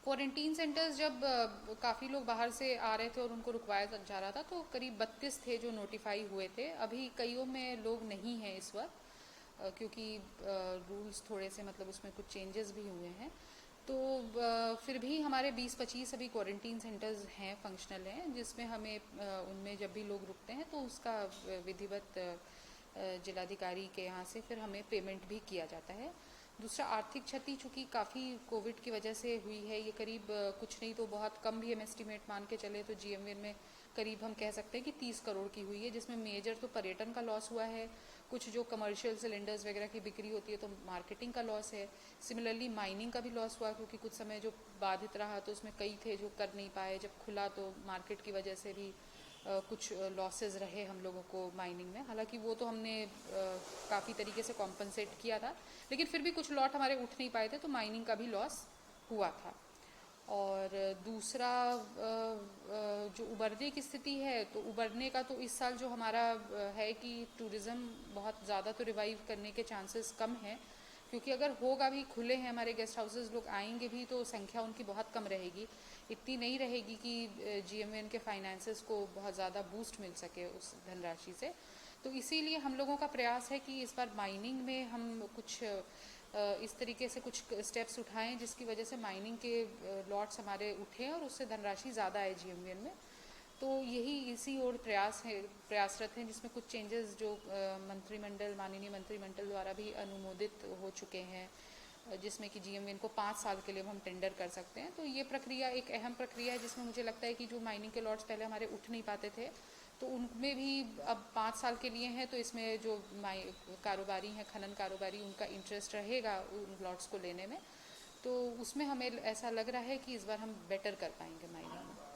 Quarantine centres जब काफ़ी लोग बाहर से आ रहे थे और उनको रुकवाया जा रहा था, तो करीब 32 थे जो नोटिफाई हुए थे। अभी कईयों में लोग नहीं हैं इस वक्त, क्योंकि रूल्स थोड़े से मतलब उसमें कुछ चेंजेस भी हुए हैं। तो फिर भी हमारे 20-25 अभी क्वारंटीन सेंटर्स हैं, फंक्शनल हैं, जिसमें हमें उनमें जब भी लोग रुकते हैं तो उसका विधिवत जिलाधिकारी के यहाँ से फिर हमें पेमेंट भी किया जाता है। दूसरा, आर्थिक क्षति चूँकि काफ़ी कोविड की वजह से हुई है, ये करीब कुछ नहीं तो बहुत कम भी हम एस्टिमेट मान के चले तो जीएमवीएन में करीब हम कह सकते हैं कि 30 करोड़ की हुई है, जिसमें मेजर तो पर्यटन का लॉस हुआ है, कुछ जो कमर्शियल सिलेंडर्स वगैरह की बिक्री होती है तो मार्केटिंग का लॉस है। सिमिलरली माइनिंग का भी लॉस हुआ, क्योंकि कुछ समय जो बाधित रहा तो उसमें कई थे जो कर नहीं पाए, जब खुला तो मार्केट की वजह से भी कुछ लॉसेस रहे हम लोगों को माइनिंग में। हालांकि वो तो हमने काफ़ी तरीके से कॉम्पनसेट किया था, लेकिन फिर भी कुछ लॉट हमारे उठ नहीं पाए थे, तो माइनिंग का भी लॉस हुआ था। और दूसरा, जो उबरने की स्थिति है, तो उबरने का तो इस साल जो हमारा है कि टूरिज़्म बहुत ज़्यादा तो रिवाइव करने के चांसेस कम हैं, क्योंकि अगर होगा भी, खुले हैं हमारे गेस्ट हाउसेस, लोग आएंगे भी तो संख्या उनकी बहुत कम रहेगी, इतनी नहीं रहेगी कि जीएमवीएन के फाइनेंसेस को बहुत ज़्यादा बूस्ट मिल सके उस धनराशि से। तो इसीलिए हम लोगों का प्रयास है कि इस बार माइनिंग में हम कुछ इस तरीके से कुछ स्टेप्स उठाएं जिसकी वजह से माइनिंग के लॉट्स हमारे उठें और उससे धनराशि ज़्यादा आए जीएमवीएन में। तो यही इसी और प्रयासरत हैं, जिसमें कुछ चेंजेस जो मंत्रिमंडल, माननीय मंत्रिमंडल द्वारा भी अनुमोदित हो चुके हैं, जिसमें कि जीएमवीएन को 5 साल के लिए हम टेंडर कर सकते हैं। तो ये प्रक्रिया एक अहम प्रक्रिया है, जिसमें मुझे लगता है कि जो माइनिंग के लॉट्स पहले हमारे उठ नहीं पाते थे, तो उनमें भी अब 5 साल के लिए हैं, तो इसमें जो कारोबारी हैं, खनन कारोबारी, उनका इंटरेस्ट रहेगा उन लॉट्स को लेने में। तो उसमें हमें ऐसा लग रहा है कि इस बार हम बेटर कर पाएंगे माइनिंग में।